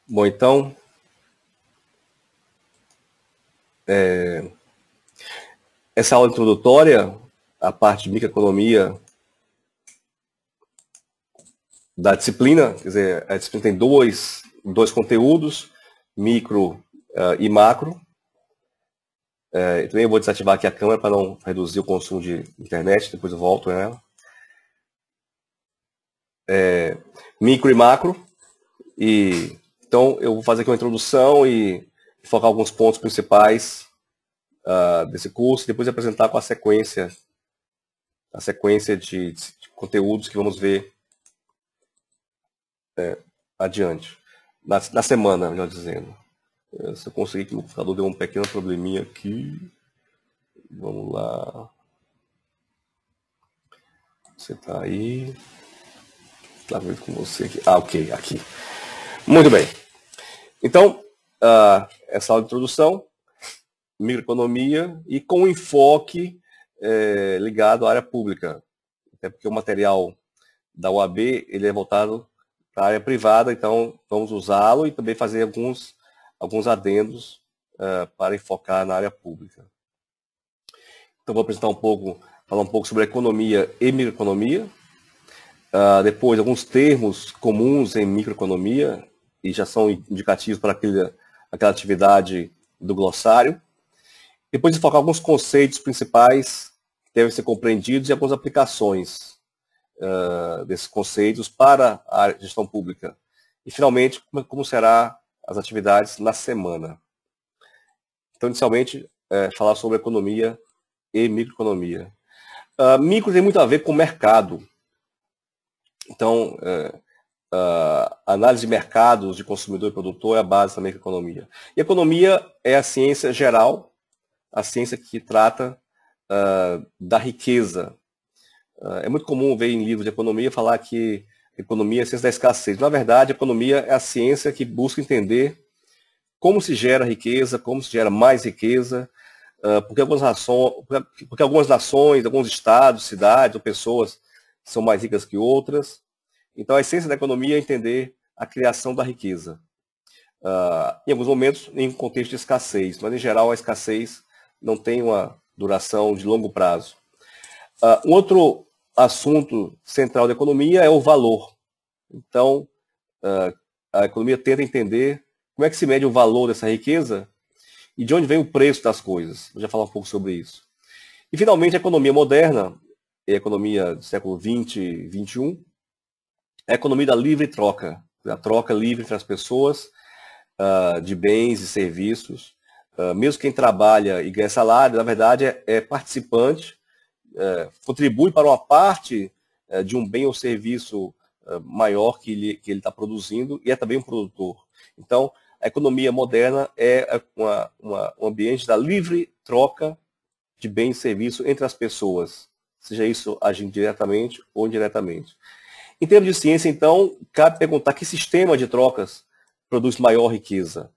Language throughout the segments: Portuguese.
Bom, então, essa aula introdutória, a parte de microeconomia da disciplina, quer dizer, a disciplina tem dois conteúdos, micro e macro. Eu também vou desativar aqui a câmera para não reduzir o consumo de internet, depois eu volto nela. Micro e macro. Então, eu vou fazer aqui uma introdução e focar alguns pontos principais desse curso, e depois apresentar com a sequência de conteúdos que vamos ver adiante. Na semana, melhor dizendo. Se eu conseguir que o computador deu um pequeno probleminha aqui. Vamos lá. Você tá aí. Tá vendo com você aqui. Ah, ok, aqui. Muito bem. Então, essa aula de introdução, microeconomia, e com enfoque ligado à área pública. Até porque o material da UAB ele é voltado para a área privada, então vamos usá-lo e também fazer alguns adendos para enfocar na área pública. Então vou apresentar falar um pouco sobre economia e microeconomia. Depois, alguns termos comuns em microeconomia, e já são indicativos para aquela atividade do glossário. Depois, focar alguns conceitos principais que devem ser compreendidos e algumas aplicações desses conceitos para a gestão pública. E, finalmente, como serão as atividades na semana. Então, inicialmente, falar sobre economia e microeconomia. Micro tem muito a ver com o mercado. Então, análise de mercados de consumidor e produtor é a base da microeconomia. E economia é a ciência geral, a ciência que trata da riqueza. É muito comum ver em livros de economia falar que economia é a ciência da escassez. Na verdade, a economia é a ciência que busca entender como se gera riqueza, como se gera mais riqueza, porque algumas nações, alguns estados, cidades ou pessoas são mais ricas que outras. Então, a essência da economia é entender a criação da riqueza. Em alguns momentos, em um contexto de escassez, mas, em geral, a escassez não tem uma duração de longo prazo. Um outro assunto central da economia é o valor. Então, a economia tenta entender como é que se mede o valor dessa riqueza e de onde vem o preço das coisas. Vou já falar um pouco sobre isso. E, finalmente, a economia moderna, a economia do século XX e XXI, é a economia da livre troca, a troca livre entre as pessoas de bens e serviços. Mesmo quem trabalha e ganha salário, na verdade, é participante, contribui para uma parte de um bem ou serviço maior que ele está produzindo e é também um produtor. Então, a economia moderna é um ambiente da livre troca de bens e serviços entre as pessoas, seja isso agindo diretamente ou indiretamente. Em termos de ciência, então, cabe perguntar que sistema de trocas produz maior riqueza.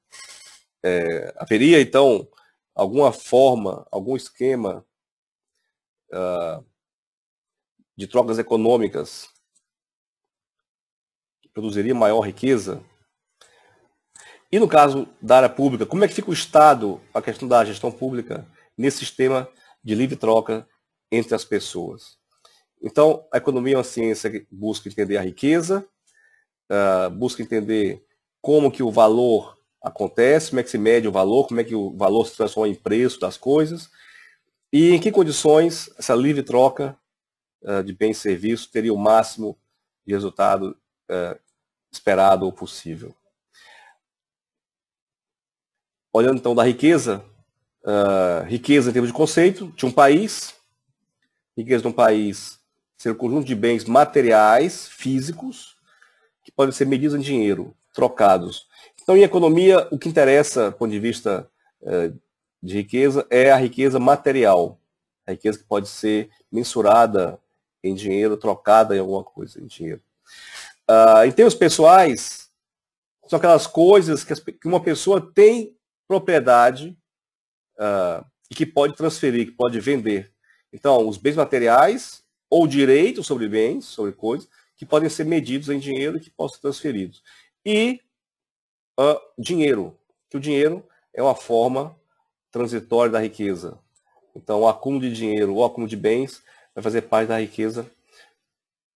Haveria, então, alguma forma, algum esquema de trocas econômicas que produziria maior riqueza? E no caso da área pública, como é que fica o Estado, a questão da gestão pública, nesse sistema de livre troca entre as pessoas? Então, a economia é uma ciência que busca entender a riqueza, busca entender como que o valor acontece, como é que se mede o valor, como é que o valor se transforma em preço das coisas, e em que condições essa livre troca de bens e serviços teria o máximo de resultado esperado ou possível. Olhando então da riqueza, riqueza em termos de conceito de um país, riqueza de um país ser um conjunto de bens materiais, físicos, que podem ser medidos em dinheiro, trocados. Então, em economia, o que interessa, do ponto de vista de riqueza, é a riqueza material. A riqueza que pode ser mensurada em dinheiro, trocada em alguma coisa em dinheiro. Em termos pessoais, são aquelas coisas que uma pessoa tem propriedade e que pode transferir, que pode vender. Então, os bens materiais ou direitos sobre bens, sobre coisas, que podem ser medidos em dinheiro e que possam ser transferidos. E dinheiro, que o dinheiro é uma forma transitória da riqueza. Então, o acúmulo de dinheiro ou acúmulo de bens vai fazer parte da riqueza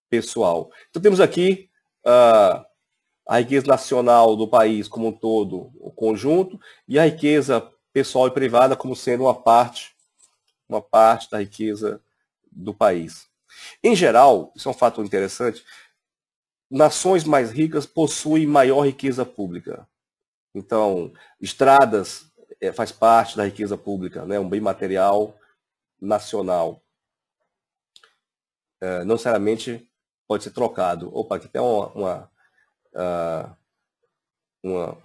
pessoal. Então, temos aqui a riqueza nacional do país como um todo, o conjunto, e a riqueza pessoal e privada como sendo uma parte da riqueza do país. Em geral, isso é um fato interessante, nações mais ricas possuem maior riqueza pública. Então, estradas faz parte da riqueza pública, né? Um bem material nacional. Não necessariamente pode ser trocado. Opa, aqui tem uma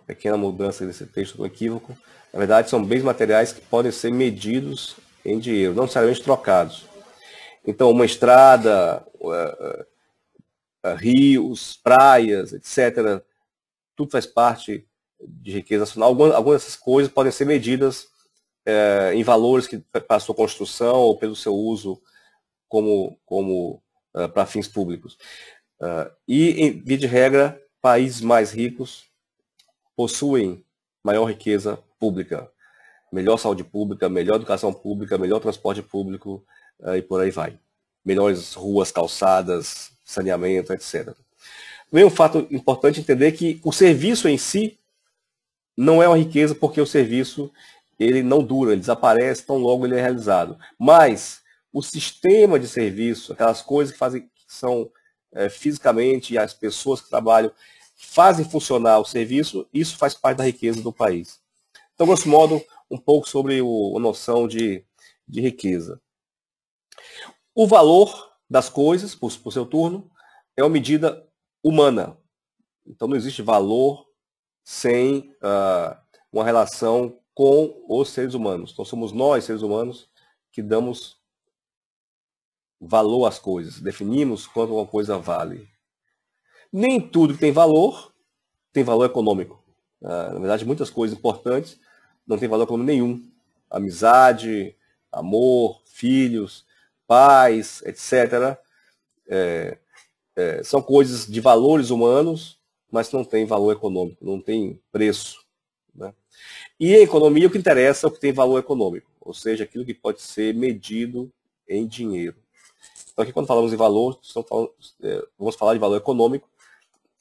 pequena mudança nesse texto, um equívoco. Na verdade, são bens materiais que podem ser medidos em dinheiro, não necessariamente trocados. Então, uma estrada, rios, praias, etc., tudo faz parte de riqueza nacional. Algumas dessas coisas podem ser medidas em valores que para a sua construção ou pelo seu uso para fins públicos. E, em via de regra, países mais ricos possuem maior riqueza pública, melhor saúde pública, melhor educação pública, melhor transporte público e por aí vai. Melhores ruas, calçadas, saneamento, etc. Também um fato importante entender que o serviço em si não é uma riqueza porque o serviço ele não dura, ele desaparece tão logo ele é realizado. Mas o sistema de serviço, aquelas coisas que são fisicamente, e as pessoas que trabalham fazem funcionar o serviço, isso faz parte da riqueza do país. Então, grosso modo, um pouco sobre a noção de riqueza. O valor das coisas, por seu turno, é uma medida humana. Então, não existe valor sem uma relação com os seres humanos. Então, somos nós, seres humanos, que damos valor às coisas, definimos quanto uma coisa vale. Nem tudo que tem valor econômico. Na verdade, muitas coisas importantes não têm valor econômico nenhum. Amizade, amor, filhos, pais, etc. São coisas de valores humanos, mas não têm valor econômico, não tem preço. Né? E a economia, o que interessa é o que tem valor econômico, ou seja, aquilo que pode ser medido em dinheiro. Então, aqui quando falamos em valor, vamos falar de valor econômico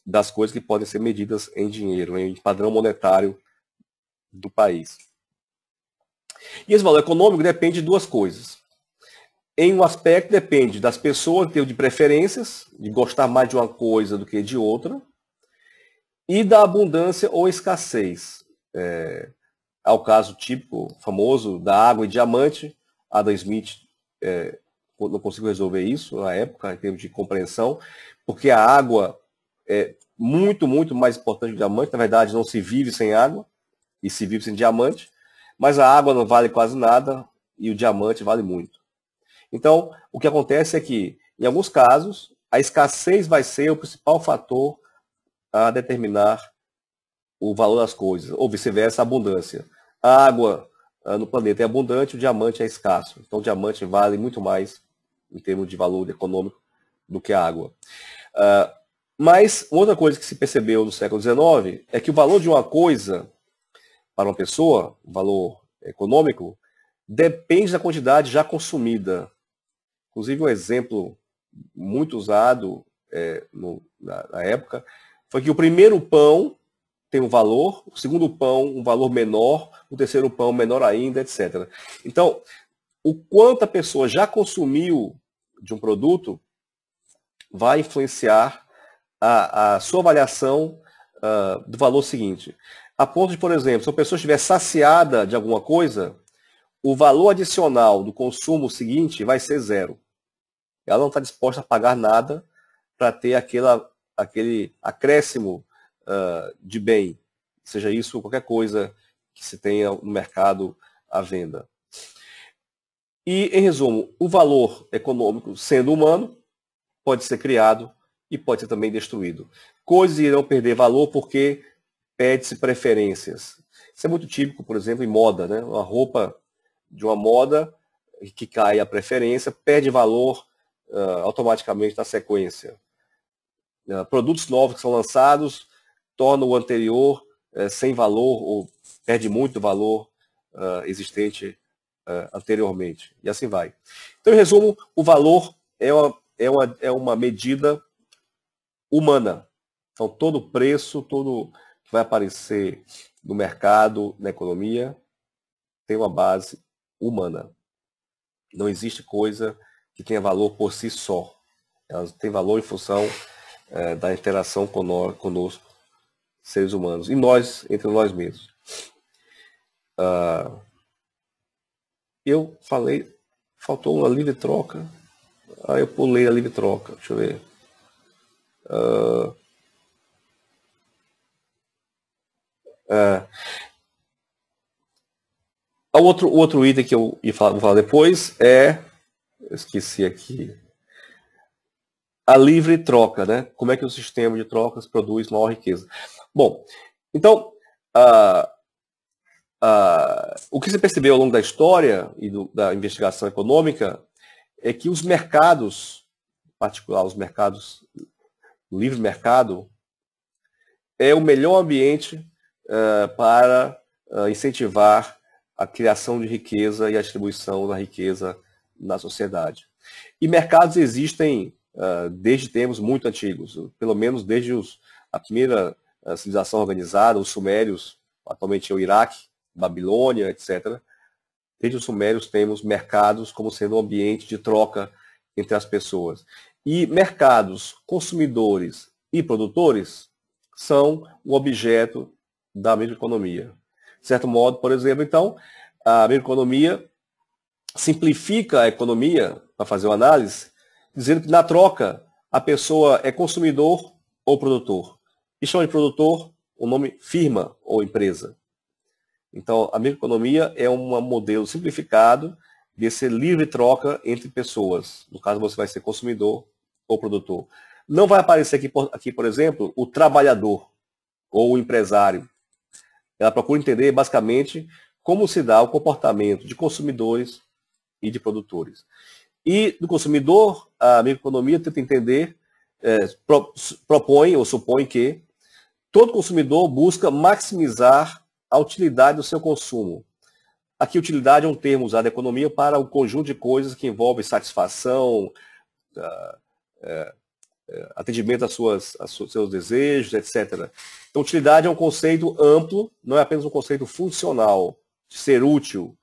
das coisas que podem ser medidas em dinheiro, em padrão monetário do país. E esse valor econômico depende de duas coisas. Em um aspecto, depende das pessoas, de preferências, de gostar mais de uma coisa do que de outra, e da abundância ou escassez. Há o caso típico, famoso, da água e diamante. Adam Smith não conseguiu resolver isso na época, em termos de compreensão, porque a água é muito, muito mais importante que o diamante. Na verdade, não se vive sem água, e se vive sem diamante, mas a água não vale quase nada, e o diamante vale muito. Então, o que acontece é que, em alguns casos, a escassez vai ser o principal fator a determinar o valor das coisas, ou vice-versa, a abundância. A água no planeta é abundante, o diamante é escasso. Então, o diamante vale muito mais em termos de valor econômico do que a água. Mas, outra coisa que se percebeu no século XIX é que o valor de uma coisa para uma pessoa, o valor econômico, depende da quantidade já consumida. Inclusive, um exemplo muito usado na época foi que o primeiro pão tem um valor, o segundo pão um valor menor, o terceiro pão menor ainda, etc. Então, o quanto a pessoa já consumiu de um produto vai influenciar a sua avaliação do valor seguinte. A ponto de, por exemplo, se a pessoa estiver saciada de alguma coisa, o valor adicional do consumo seguinte vai ser zero. Ela não está disposta a pagar nada para ter aquele acréscimo de bem, seja isso qualquer coisa que se tenha no mercado à venda. E, em resumo, o valor econômico, sendo humano, pode ser criado e pode ser também destruído. Coisas irão perder valor porque pede-se preferências. Isso é muito típico, por exemplo, em moda, né? Uma roupa de uma moda que cai a preferência, perde valor automaticamente na sequência. Produtos novos que são lançados tornam o anterior sem valor ou perde muito valor existente anteriormente. E assim vai. Então, em resumo, o valor é uma medida humana. Então, todo preço, tudo que vai aparecer no mercado, na economia, tem uma base humana. Não existe coisa que tenha valor por si só. Elas têm valor em função da interação conosco, seres humanos, e nós, entre nós mesmos. Eu falei, faltou uma livre troca. Eu pulei a livre troca. Deixa eu ver. O outro item que eu vou falar depois eu esqueci aqui, a livre troca, né? Como é que o sistema de trocas produz maior riqueza? Bom, então, o que se percebeu ao longo da história e da investigação econômica é que os mercados, em particular os mercados, o livre mercado, é o melhor ambiente para incentivar a criação de riqueza e a distribuição da riqueza na sociedade. E mercados existem desde tempos muito antigos, pelo menos desde a primeira civilização organizada, os sumérios, atualmente é o Iraque, Babilônia, etc. Desde os sumérios temos mercados como sendo um ambiente de troca entre as pessoas. E mercados consumidores e produtores são o objeto da microeconomia. De certo modo, por exemplo, então, a microeconomia simplifica a economia, para fazer uma análise, dizendo que na troca a pessoa é consumidor ou produtor. E chama de produtor o nome firma ou empresa. Então, a microeconomia é um modelo simplificado de ser livre troca entre pessoas. No caso, você vai ser consumidor ou produtor. Não vai aparecer aqui, por exemplo, o trabalhador ou o empresário. Ela procura entender, basicamente, como se dá o comportamento de consumidores e de produtores. E do consumidor, a microeconomia tenta entender, propõe ou supõe que todo consumidor busca maximizar a utilidade do seu consumo. Aqui, utilidade é um termo usado na economia para um conjunto de coisas que envolve satisfação, atendimento aos seus desejos, etc. Então, utilidade é um conceito amplo, não é apenas um conceito funcional, de ser útil,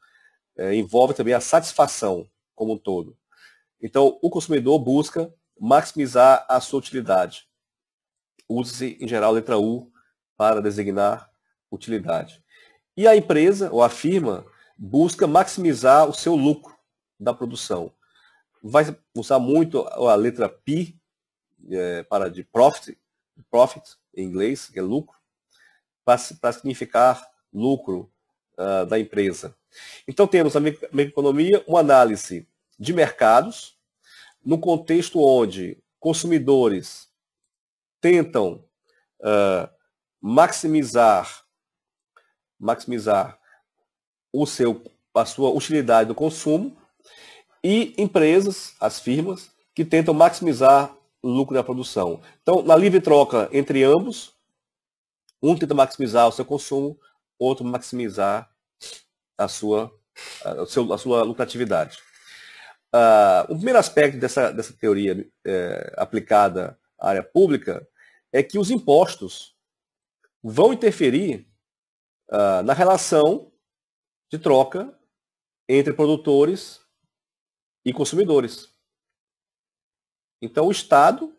envolve também a satisfação como um todo. Então, o consumidor busca maximizar a sua utilidade. Usa-se, em geral, a letra U para designar utilidade. E a empresa, ou a firma, busca maximizar o seu lucro da produção. Vai usar muito a letra P, para de profit em inglês, que é lucro, para significar lucro da empresa. Então, temos na microeconomia uma análise de mercados, no contexto onde consumidores tentam maximizar a sua utilidade do consumo, e empresas, as firmas, que tentam maximizar o lucro da produção. Então, na livre troca entre ambos, um tenta maximizar o seu consumo, outro maximizar a sua lucratividade. O primeiro aspecto dessa teoria aplicada à área pública é que os impostos vão interferir na relação de troca entre produtores e consumidores. Então, o Estado,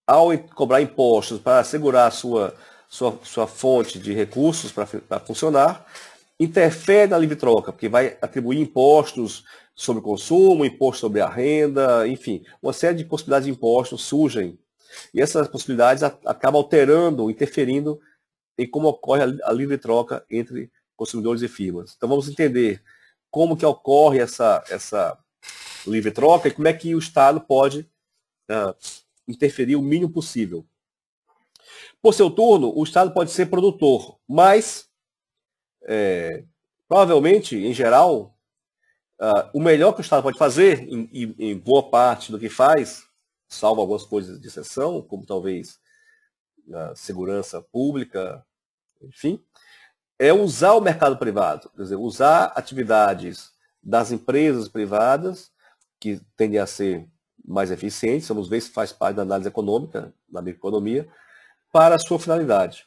ao cobrar impostos para assegurar a sua fonte de recursos para funcionar, interfere na livre troca, porque vai atribuir impostos sobre o consumo, imposto sobre a renda, enfim, uma série de possibilidades de impostos surgem. E essas possibilidades acabam alterando, interferindo em como ocorre a livre troca entre consumidores e firmas. Então vamos entender como que ocorre essa livre troca e como é que o Estado pode interferir o mínimo possível. Por seu turno, o Estado pode ser produtor, mas provavelmente, em geral, o melhor que o Estado pode fazer, em boa parte do que faz, salvo algumas coisas de exceção, como talvez segurança pública, enfim, é usar o mercado privado, quer dizer, usar atividades das empresas privadas, que tendem a ser mais eficientes, vamos ver se faz parte da análise econômica, da microeconomia, para a sua finalidade.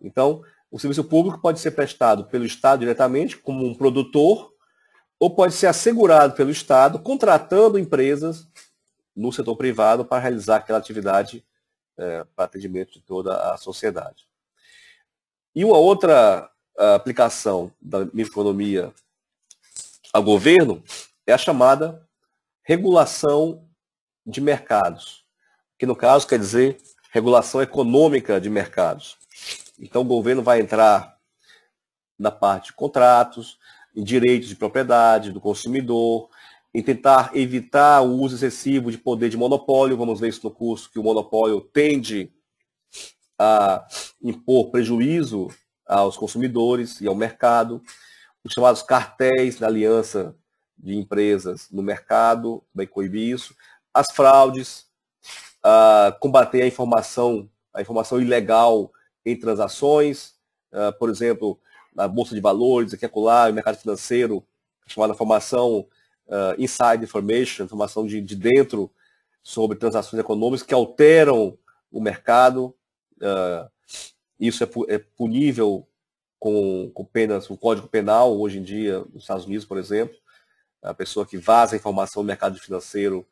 Então, o serviço público pode ser prestado pelo Estado diretamente, como um produtor, ou pode ser assegurado pelo Estado, contratando empresas no setor privado para realizar aquela atividade para atendimento de toda a sociedade. E uma outra aplicação da microeconomia ao governo é a chamada regulação de mercados, que no caso quer dizer regulação econômica de mercados. Então o governo vai entrar na parte de contratos, em direitos de propriedade do consumidor, em tentar evitar o uso excessivo de poder de monopólio. Vamos ver isso no curso, que o monopólio tende a impor prejuízo aos consumidores e ao mercado. Os chamados cartéis da aliança de empresas no mercado, vai coibir isso. As fraudes, combater a informação ilegal em transações, por exemplo, na Bolsa de Valores, aqui e acolá, no mercado financeiro, chamada informação inside information, informação de dentro sobre transações econômicas que alteram o mercado. Isso é punível com penas, o Código Penal, hoje em dia, nos Estados Unidos, por exemplo. A pessoa que vaza informação no mercado financeiro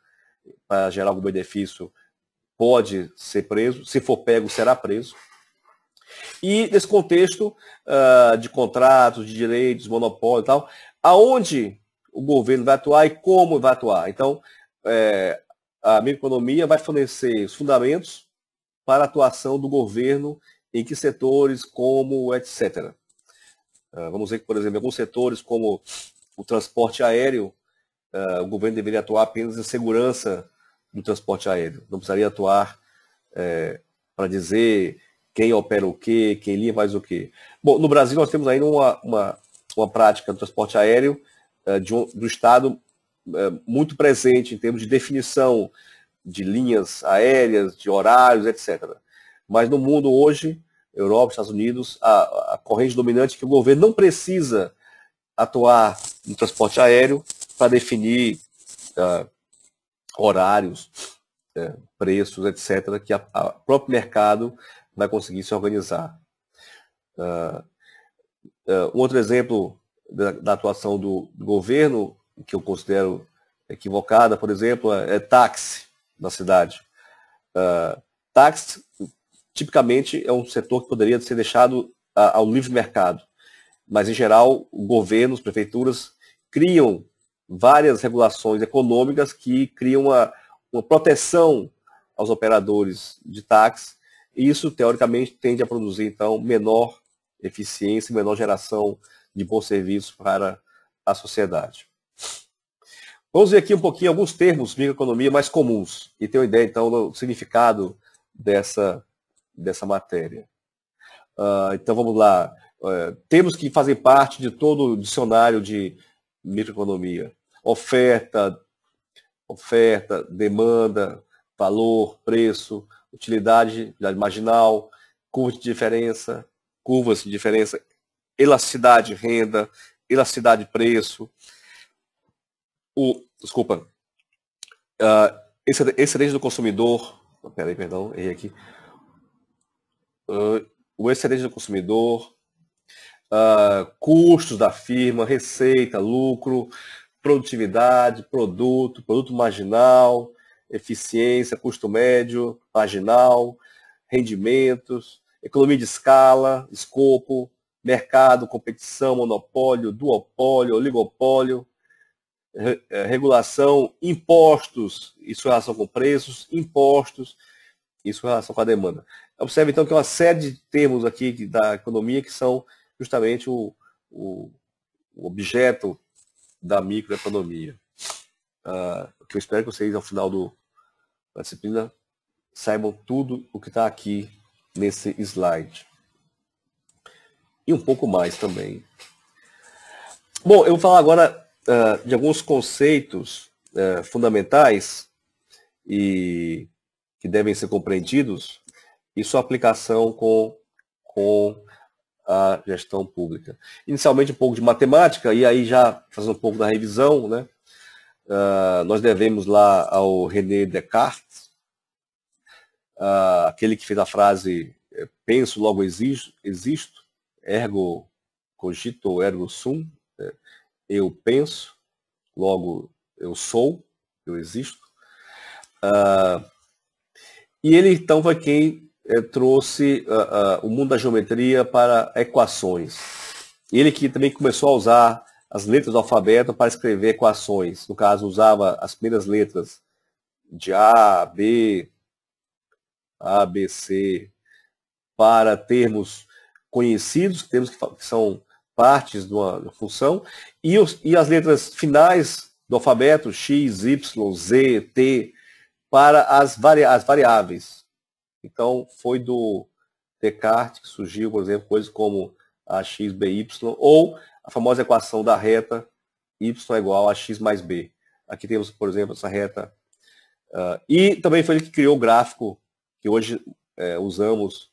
para gerar algum benefício pode ser preso, se for pego, será preso. E nesse contexto de contratos, de direitos, monopólio e tal, aonde o governo vai atuar e como vai atuar. Então, a microeconomia vai fornecer os fundamentos para a atuação do governo em que setores, como, etc. Vamos ver que, por exemplo, em alguns setores, como o transporte aéreo, o governo deveria atuar apenas em segurança do transporte aéreo. Não precisaria atuar para dizer quem opera o quê, quem linha faz o quê. Bom, no Brasil nós temos ainda uma prática do transporte aéreo do Estado muito presente em termos de definição de linhas aéreas, de horários, etc. Mas no mundo hoje, Europa, Estados Unidos, a corrente dominante é que o governo não precisa atuar no transporte aéreo para definir horários, preços, etc., que o próprio mercado vai conseguir se organizar. Um outro exemplo da atuação do governo, que eu considero equivocada, por exemplo, é táxi na cidade. Táxi, tipicamente, é um setor que poderia ser deixado ao livre mercado. Mas, em geral, o governo, as prefeituras, criam várias regulações econômicas que criam uma proteção aos operadores de táxi, e isso, teoricamente, tende a produzir, então, menor eficiência, menor geração de bons serviços para a sociedade. Vamos ver aqui um pouquinho alguns termos de microeconomia mais comuns, e ter uma ideia, então, do significado dessa matéria. Então, vamos lá. Termos que fazem parte de todo o dicionário de microeconomia. Oferta, demanda, valor, preço, utilidade marginal, curvas de diferença, elasticidade de renda, elasticidade de preço, excedente do consumidor, errei aqui. O excedente do consumidor, custos da firma, receita, lucro, produtividade, produto marginal, eficiência, custo médio, marginal, rendimentos, economia de escala, escopo, mercado, competição, monopólio, duopólio, oligopólio, regulação, impostos, isso em relação com preços, impostos, isso em relação com a demanda. Observe, então, que é uma série de termos aqui da economia que são justamente o objeto da microeconomia. O que eu espero que vocês, ao final da disciplina, saibam tudo o que está aqui nesse slide. E um pouco mais também. Bom, eu vou falar agora de alguns conceitos fundamentais e que devem ser compreendidos e sua aplicação com com a gestão pública. Inicialmente um pouco de matemática, e aí já fazendo um pouco da revisão, né? Nós devemos lá ao René Descartes, aquele que fez a frase penso, logo existo, ergo cogito, ergo sum, eu penso, logo eu sou, eu existo. E ele então foi quem trouxe o mundo da geometria para equações. Ele que também começou a usar as letras do alfabeto para escrever equações. No caso, usava as primeiras letras de A, B, C, para termos conhecidos, termos que são partes de uma função, e as letras finais do alfabeto, X, Y, Z, T, para as variáveis. Então, foi do Descartes que surgiu, por exemplo, coisas como ax, by, ou a famosa equação da reta y é igual a x mais b. Aqui temos, por exemplo, essa reta. E também foi ele que criou o gráfico que hoje usamos.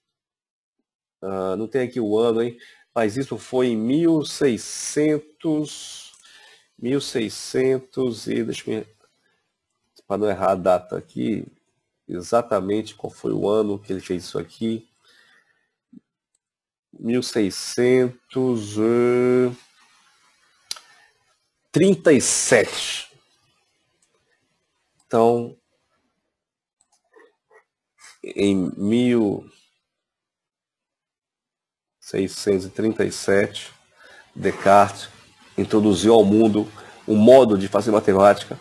Não tem aqui o ano, hein? Mas isso foi em 1600 e deixa eu ver, para não errar a data aqui, exatamente qual foi o ano que ele fez isso aqui. 1637. Então, em 1637, Descartes introduziu ao mundo um modo de fazer matemática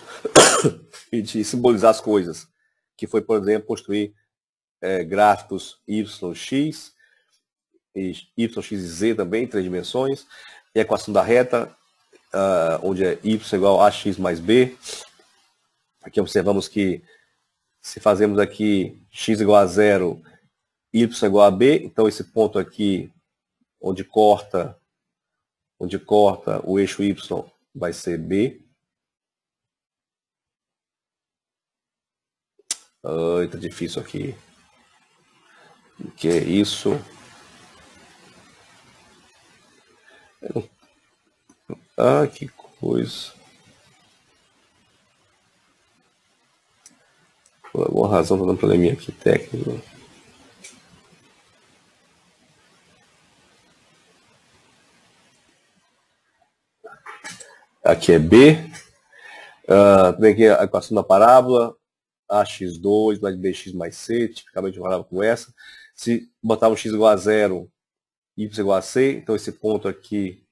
e de simbolizar as coisas, que foi, por exemplo, construir gráficos y,x, y, x e z também, em 3 dimensões, e a equação da reta, onde é y igual a ax mais b. Aqui observamos que se fazemos aqui x igual a 0, y igual a b, então esse ponto aqui, onde corta o eixo y, vai ser b. Tá difícil aqui. O que é isso? Que coisa. Por alguma razão está dando probleminha aqui técnico. Aqui é B. Também aqui a equação da parábola. ax2 mais bx mais c, tipicamente uma parábola com essa. Se botar um x igual a 0, y igual a c, então esse ponto aqui,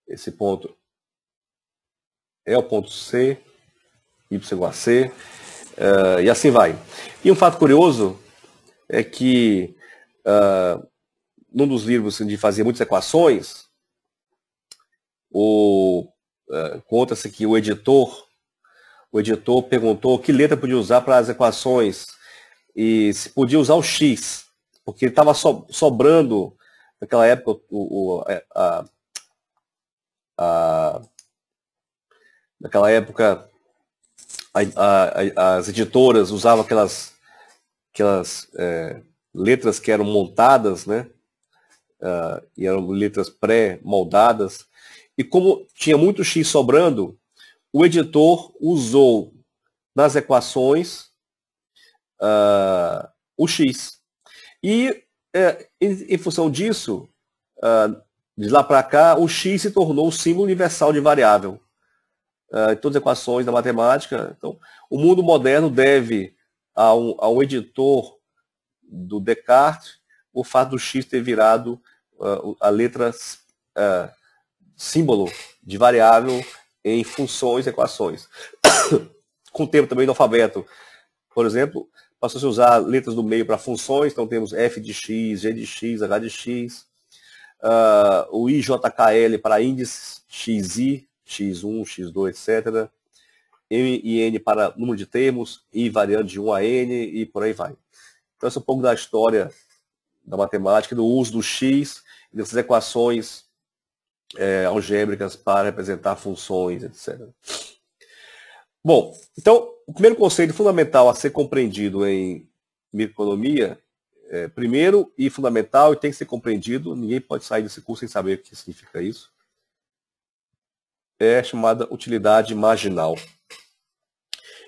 esse ponto é o ponto C, y igual a c, e assim vai. E um fato curioso é que num dos livros onde fazia muitas equações, conta-se que o editor perguntou que letra podia usar para as equações e se podia usar o x, porque estava sobrando naquela época naquela época as editoras usavam aquelas letras que eram montadas, né? E eram letras pré-moldadas. E como tinha muito x sobrando, o editor usou nas equações o x. E em função disso, de lá para cá, o x se tornou o símbolo universal de variável. Em todas as equações da matemática. Então, o mundo moderno deve a um editor do Descartes o fato do x ter virado a letra símbolo de variável em funções e equações. Com o tempo também do alfabeto, por exemplo, passou a usar letras do meio para funções, então temos f de x, g de x, h de x, o IJKL para índices, xi, x1, x2, etc. M e n para número de termos, i variando de 1 a n e por aí vai. Então, esse é um pouco da história da matemática, do uso do x e dessas equações algébricas para representar funções, etc. Bom, então, o primeiro conceito fundamental a ser compreendido em microeconomia primeiro e fundamental e tem que ser compreendido. Ninguém pode sair desse curso sem saber o que significa isso. É chamada utilidade marginal.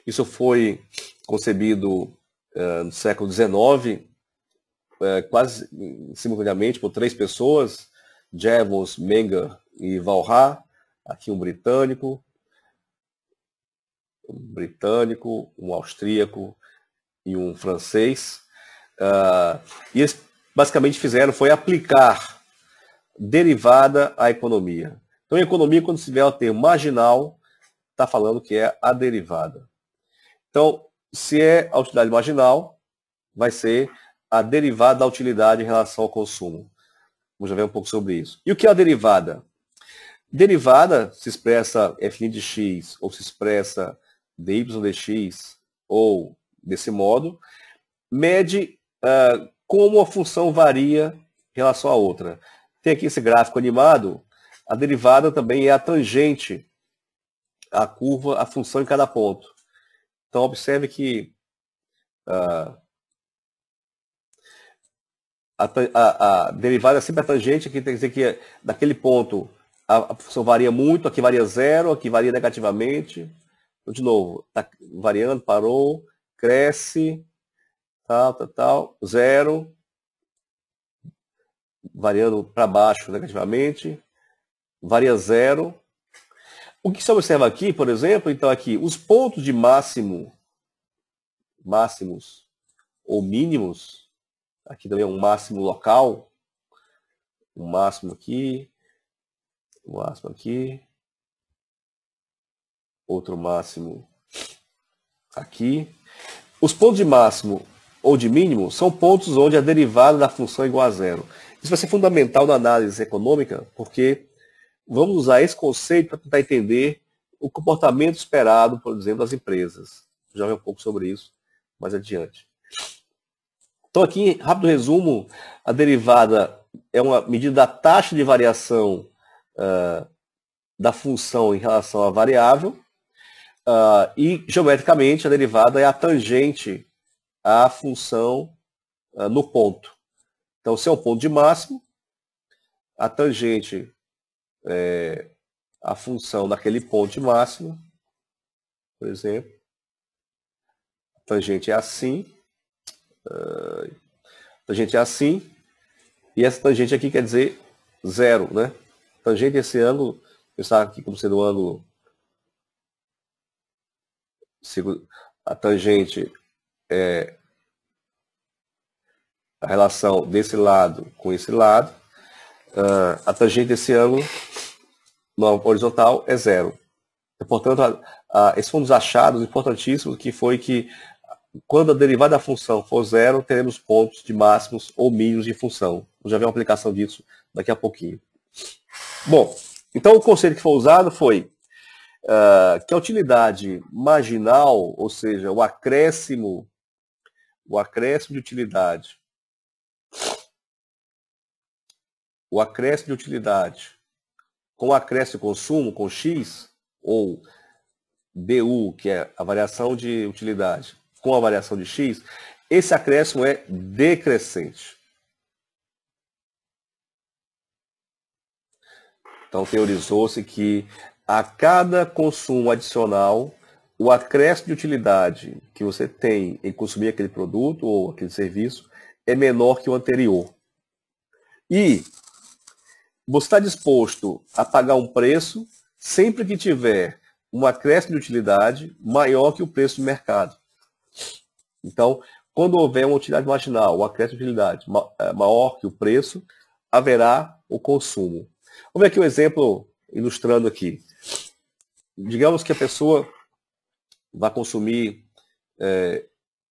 Isso foi concebido no século XIX, quase simultaneamente por 3 pessoas, Jevons, Menger e Walras, aqui um britânico, um austríaco e um francês. E eles basicamente fizeram foi aplicar derivada à economia. Então, em economia, quando se tiver o termo marginal, está falando que é a derivada. Então, se é a utilidade marginal, vai ser a derivada da utilidade em relação ao consumo. Vamos já ver um pouco sobre isso. E o que é a derivada? Derivada se expressa f' de x, ou se expressa dy de x, ou desse modo, mede como a função varia em relação à outra. Tem aqui esse gráfico animado, a derivada também é a tangente à curva, a função em cada ponto. Então, observe que a derivada é sempre a tangente, aqui tem que dizer que daquele ponto a função varia muito, aqui varia 0, aqui varia negativamente. Então, de novo, está variando, parou, cresce, tal, 0, variando para baixo negativamente, varia 0. O que se observa aqui, por exemplo, então aqui, os pontos de máximos ou mínimos, aqui também é um máximo local, um máximo aqui, outro máximo aqui. Os pontos de máximo ou de mínimo são pontos onde a derivada da função é igual a 0. Isso vai ser fundamental na análise econômica, porque vamos usar esse conceito para tentar entender o comportamento esperado, por exemplo, das empresas. Já vai um pouco sobre isso mais adiante. Então aqui, rápido resumo, a derivada é uma medida da taxa de variação da função em relação à variável, e geometricamente a derivada é a tangente à função no ponto. Então, se é um ponto de máximo, a tangente é a função naquele ponto de máximo, por exemplo. A tangente é assim. A tangente é assim. E essa tangente aqui quer dizer 0, né? Tangente é esse ângulo, pensar aqui como sendo o ângulo. A tangente é a relação desse lado com esse lado. A tangente desse ângulo no horizontal é 0. Portanto, esses foram os achados importantíssimos, que foi que quando a derivada da função for 0, teremos pontos de máximos ou mínimos de função. Vamos já ver uma aplicação disso daqui a pouquinho. Bom, então o conceito que foi usado foi que a utilidade marginal, ou seja, o acréscimo de utilidade, com o acréscimo de consumo, com x, ou du, que é a variação de utilidade, com a variação de x, esse acréscimo é decrescente. Então, teorizou-se que a cada consumo adicional, o acréscimo de utilidade que você tem em consumir aquele produto ou aquele serviço é menor que o anterior. E você está disposto a pagar um preço sempre que tiver um acréscimo de utilidade maior que o preço de mercado. Então, quando houver uma utilidade marginal, um acréscimo de utilidade maior que o preço, haverá o consumo. Vamos ver aqui um exemplo ilustrando aqui. Digamos que a pessoa vai consumir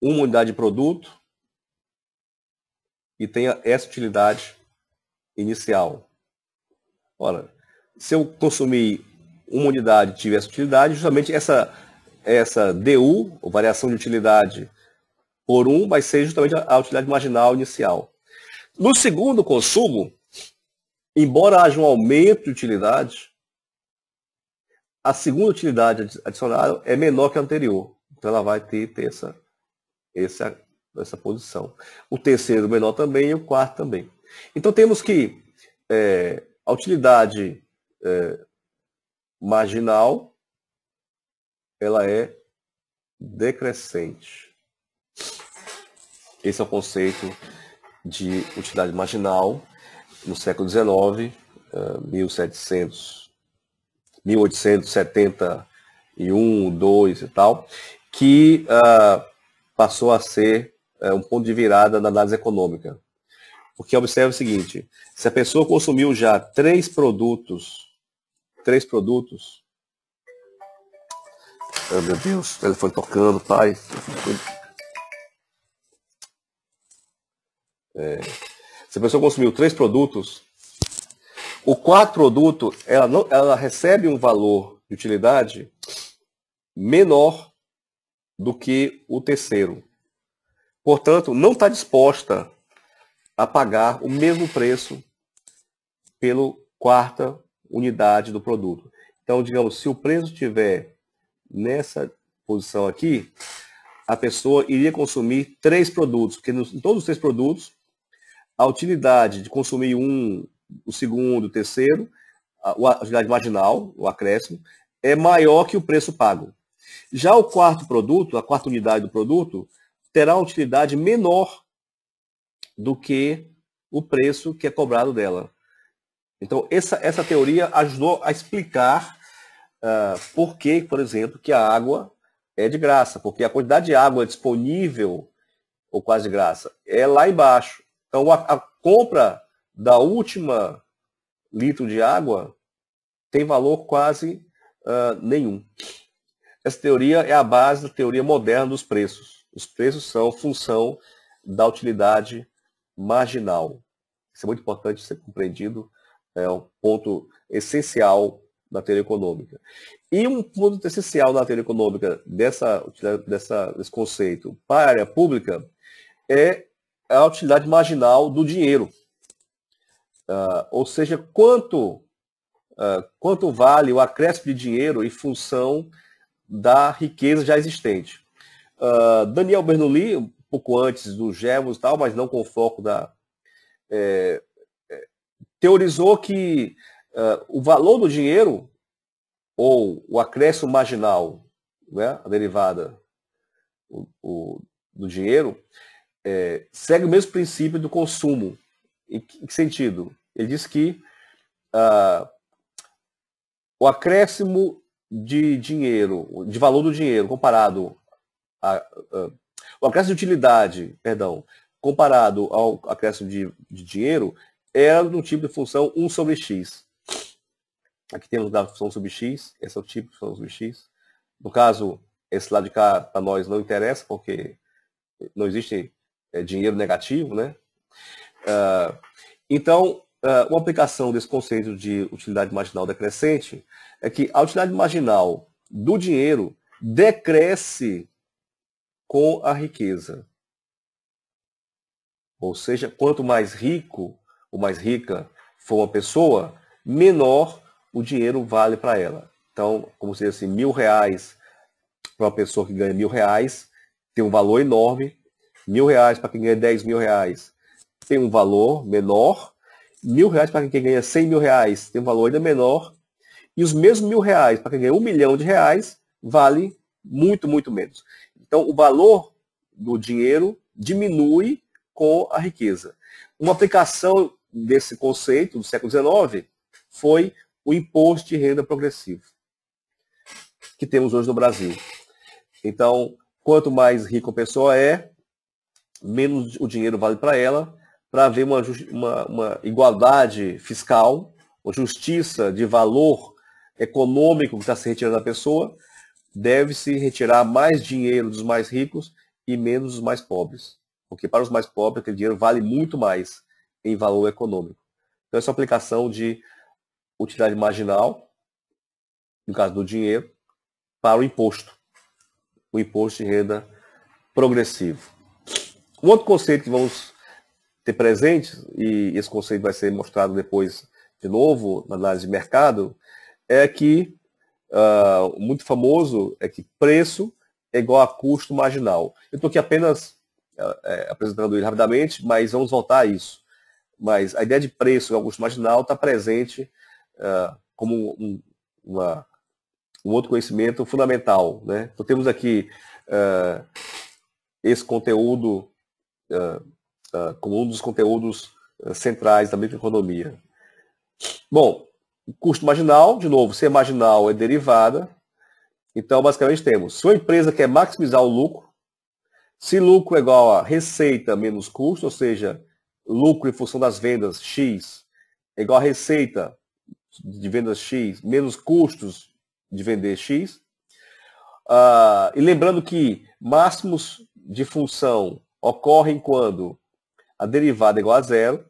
uma unidade de produto e tenha essa utilidade inicial. Ora, se eu consumir uma unidade e tiver essa utilidade, justamente essa DU, ou variação de utilidade por 1, vai ser justamente a utilidade marginal inicial. No segundo consumo, embora haja um aumento de utilidade, a segunda utilidade adicionada é menor que a anterior. Então ela vai ter essa nessa posição. O terceiro menor também e o quarto também. Então temos que a utilidade marginal, ela é decrescente. Esse é o conceito de utilidade marginal no século XIX, 1871, 2 e tal, que passou a ser um ponto de virada na análise econômica. Porque observe o seguinte, se a pessoa consumiu já três produtos, oh, meu Deus, o telefone tocando, pai. Se a pessoa consumiu 3 produtos, o quarto produto, ela recebe um valor de utilidade menor do que o terceiro. Portanto, não está disposta a pagar o mesmo preço pela quarta unidade do produto. Então, digamos, se o preço estiver nessa posição aqui, a pessoa iria consumir 3 produtos, porque em todos os 3 produtos, a utilidade de consumir o segundo, o terceiro, a utilidade marginal, o acréscimo, é maior que o preço pago. Já o quarto produto, a quarta unidade do produto, terá uma utilidade menor do que o preço que é cobrado dela. Então, essa teoria ajudou a explicar por que, por exemplo, que a água é de graça, porque a quantidade de água disponível, ou quase de graça, é lá embaixo. Então, a compra da última litro de água tem valor quase nenhum. Essa teoria é a base da teoria moderna dos preços. Os preços são função da utilidade marginal. Isso é muito importante ser compreendido, é um ponto essencial na teoria econômica. E um ponto essencial na teoria econômica desse conceito para a área pública é a utilidade marginal do dinheiro. Ou seja, quanto vale o acréscimo de dinheiro em função da riqueza já existente. Daniel Bernoulli, um pouco antes do Jevons e tal, mas não com o foco teorizou que o valor do dinheiro, ou o acréscimo marginal, né, a derivada do dinheiro, segue o mesmo princípio do consumo. Em que sentido? Ele diz que o acréscimo de dinheiro, de valor do dinheiro, comparado o acréscimo de utilidade, perdão, comparado ao acréscimo de dinheiro, é do tipo de função 1 sobre x. Aqui temos a função sobre x, esse é o tipo de função sobre x. No caso, esse lado de cá para nós não interessa, porque não existe dinheiro negativo, né? Então, uma aplicação desse conceito de utilidade marginal decrescente é que a utilidade marginal do dinheiro decresce com a riqueza. Ou seja, quanto mais rico ou mais rica for uma pessoa, menor o dinheiro vale para ela. Então, como se diz assim, R$1.000 para uma pessoa que ganha R$1.000 tem um valor enorme. R$1.000 para quem ganha R$10.000 tem um valor menor. R$1.000 para quem ganha R$100.000 tem um valor ainda menor. E os mesmos R$1.000 para quem ganha R$1 milhão vale muito, muito menos. Então, o valor do dinheiro diminui com a riqueza. Uma aplicação desse conceito do século XIX foi o imposto de renda progressivo, que temos hoje no Brasil. Então, quanto mais rica a pessoa é, menos o dinheiro vale para ela, para haver uma igualdade fiscal, uma justiça de valor econômico que está se retirando da pessoa, deve-se retirar mais dinheiro dos mais ricos e menos dos mais pobres. Porque para os mais pobres, aquele dinheiro vale muito mais em valor econômico. Então, essa é uma aplicação de utilidade marginal, no caso do dinheiro, para o imposto de renda progressivo. Um outro conceito que vamos ter presente, e esse conceito vai ser mostrado depois de novo na análise de mercado, é que, muito famoso, é que preço é igual a custo marginal. Eu estou aqui apenas apresentando ele rapidamente, mas vamos voltar a isso. Mas a ideia de preço, o custo marginal, está presente como um outro conhecimento fundamental, né? Então temos aqui esse conteúdo como um dos conteúdos centrais da microeconomia. Bom, o custo marginal, de novo, ser marginal é derivada. Então, basicamente temos, se uma empresa quer maximizar o lucro, se lucro é igual a receita menos custo, ou seja, lucro em função das vendas X é igual a receita de vendas X menos custos de vender X. E lembrando que máximos de função ocorrem quando a derivada é igual a zero.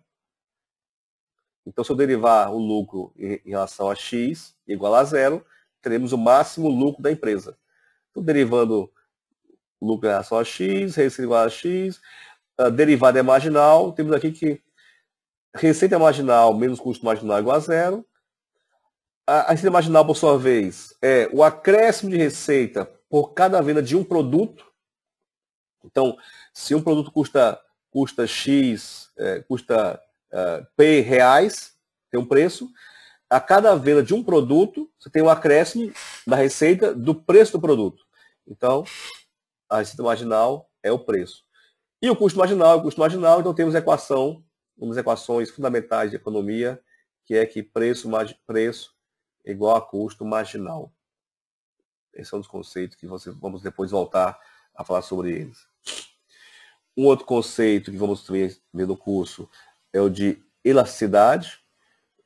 Então, se eu derivar o lucro em relação a X igual a zero, teremos o máximo lucro da empresa. Então, derivando o lucro em relação a X, receita igual a X, a derivada é marginal, temos aqui que receita marginal menos custo marginal igual a zero. A receita marginal, por sua vez, é o acréscimo de receita por cada venda de um produto. Então, se um produto custa X, custa P reais, tem um preço, a cada venda de um produto, você tem um acréscimo na receita do preço do produto. Então, a receita marginal é o preço. E o custo marginal é o custo marginal, então temos uma das equações fundamentais de economia, que é que preço é igual a custo marginal. Esse é um dos conceitos que vamos depois voltar a falar sobre eles. Um outro conceito que vamos também ver no curso é o de elasticidade,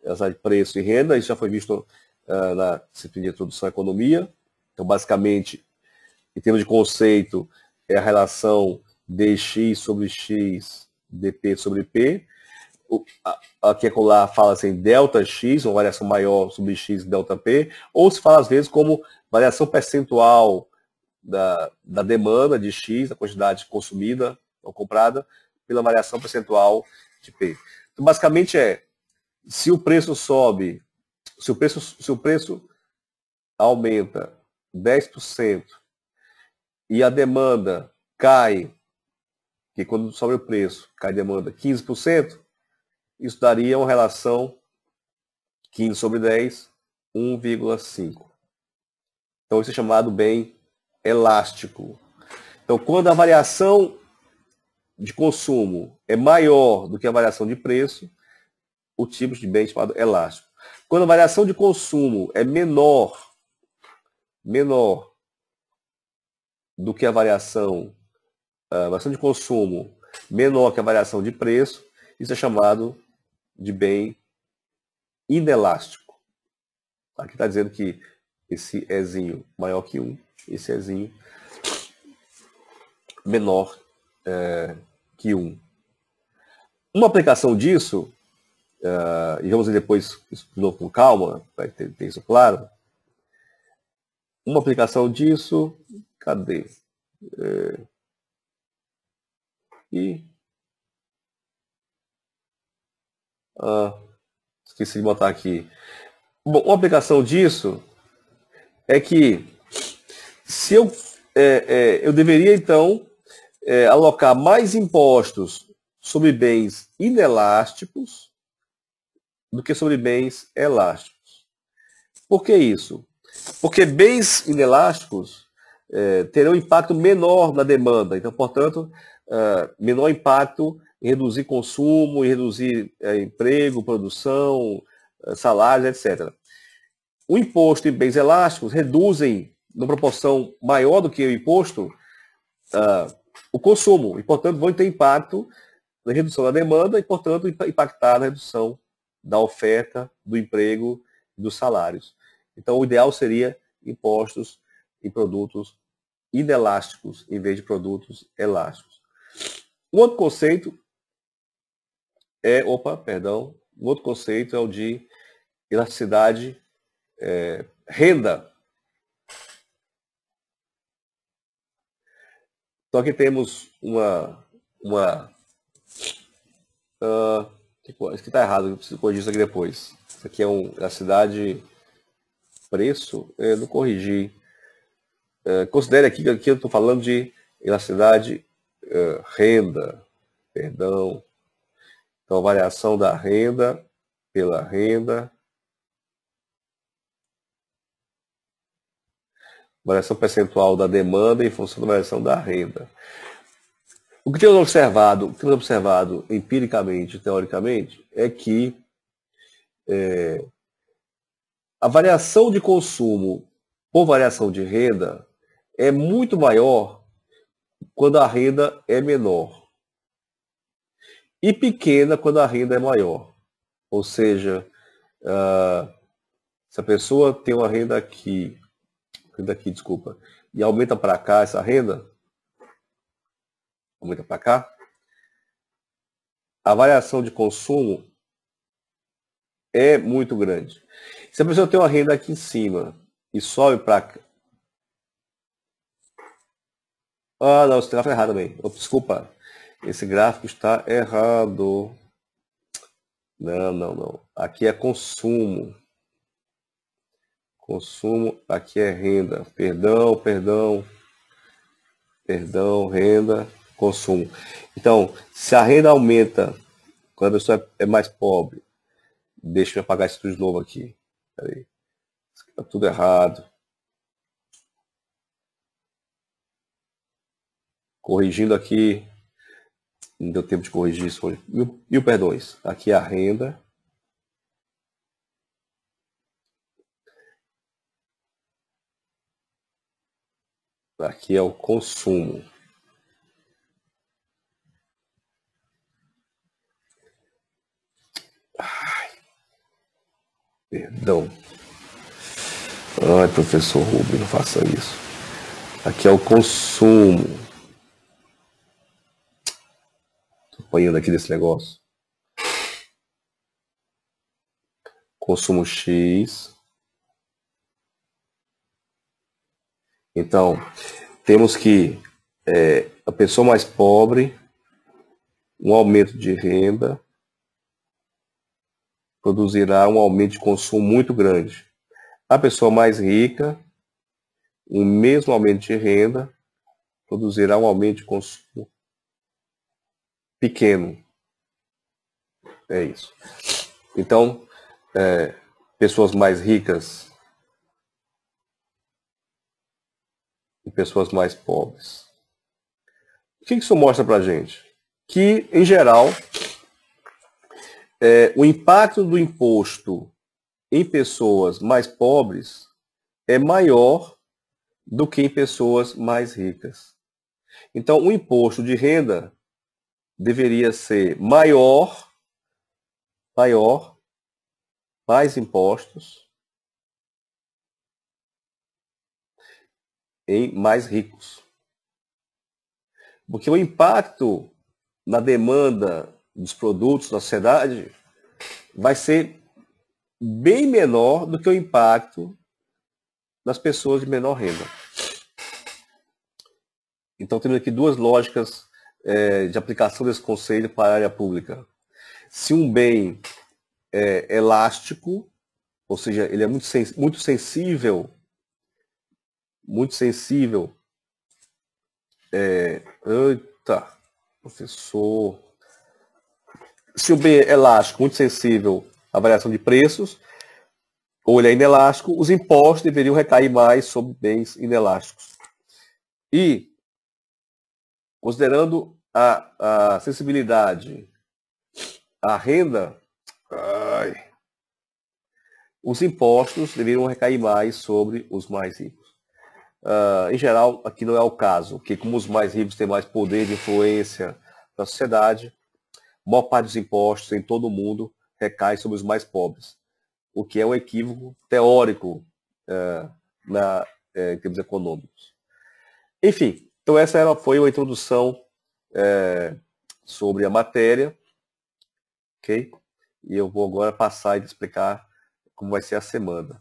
de preço e renda. Isso já foi visto na disciplina de introdução à economia. Então, basicamente, em termos de conceito, é a relação dx sobre x, dp sobre p. Aqui é lá fala assim, delta x, uma variação maior sobre x, delta p, ou se fala às vezes como variação percentual da demanda de x, da quantidade consumida ou comprada, pela variação percentual de p. Então, basicamente se o preço sobe, se o preço aumenta 10% e a demanda cai, que quando sobe o preço, cai a demanda 15%, isso daria uma relação 15 sobre 10, 1,5. Então isso é chamado bem elástico. Então quando a variação de consumo é maior do que a variação de preço, o tipo de bem é chamado elástico. Quando a variação de consumo é menor do que a variação de consumo menor que a variação de preço, isso é chamado de bem inelástico. Aqui está dizendo que esse Ezinho maior que 1, esse Ezinho menor que 1. Uma aplicação disso, e vamos ver depois isso de novo com calma, para ter isso claro. Uma aplicação disso, cadê? Esqueci de botar aqui. Bom, uma aplicação disso é que se eu deveria então alocar mais impostos sobre bens inelásticos do que sobre bens elásticos. Por que isso? Porque bens inelásticos terão impacto menor na demanda, então, portanto, menor impacto em reduzir consumo, em reduzir emprego, produção, salários, etc. O imposto em bens elásticos reduzem, numa proporção maior do que o imposto, o consumo, e, portanto, vão ter impacto na redução da demanda e, portanto, impactar na redução da oferta, do emprego e dos salários. Então, o ideal seria impostos em produtos inelásticos em vez de produtos elásticos. Um outro conceito é o de elasticidade renda. Então aqui temos isso aqui está errado, eu preciso corrigir isso aqui depois. Isso aqui é elasticidade preço, não corrigi. Considere aqui que eu estou falando de elasticidade renda, perdão. Então, variação da renda pela renda. Variação percentual da demanda em função da variação da renda. O que temos observado empiricamente, teoricamente, é que a variação de consumo por variação de renda é muito maior quando a renda é menor e pequena quando a renda é maior. Ou seja, se a pessoa tem uma renda aqui, desculpa, e aumenta para cá essa renda, aumenta para cá, a variação de consumo é muito grande. Se a pessoa tem uma renda aqui em cima e sobe para cá. Ah, não, esse gráfico é errado também. Desculpa. Esse gráfico está errado. Não. Aqui é consumo. Consumo, aqui é renda. Perdão, renda, consumo. Então, se a renda aumenta quando a pessoa é mais pobre, deixa eu apagar isso tudo de novo aqui. Peraí. Está tudo errado. Corrigindo aqui. Não deu tempo de corrigir isso hoje. Mil perdões. Aqui é a renda. Aqui é o consumo. Ai, perdão. Ai, professor Rubens, não faça isso. Aqui é o consumo. Estou apanhando aqui desse negócio. Consumo X. Então, temos que a pessoa mais pobre, um aumento de renda, produzirá um aumento de consumo muito grande. A pessoa mais rica, o mesmo aumento de renda, produzirá um aumento de consumo pequeno. É isso. Então, pessoas mais ricas e pessoas mais pobres. O que isso mostra pra gente? Que, em geral, o impacto do imposto em pessoas mais pobres é maior do que em pessoas mais ricas. Então, o imposto de renda deveria ser maior, mais impostos em mais ricos. Porque o impacto na demanda dos produtos da sociedade vai ser bem menor do que o impacto das pessoas de menor renda. Então temos aqui duas lógicas de aplicação desse conceito para a área pública. Se um bem é elástico, ou seja, ele é muito sensível. Eita, professor. Se o bem é elástico, muito sensível à variação de preços, ou ele é inelástico, os impostos deveriam recair mais sobre bens inelásticos. E, considerando a sensibilidade à renda, os impostos deveriam recair mais sobre os mais ricos. Em geral, aqui não é o caso, porque como os mais ricos têm mais poder de influência na sociedade, a maior parte dos impostos em todo o mundo recai sobre os mais pobres, o que é um equívoco teórico em termos econômicos. Enfim, então essa foi uma introdução sobre a matéria, ok? E eu vou agora passar e explicar como vai ser a semana.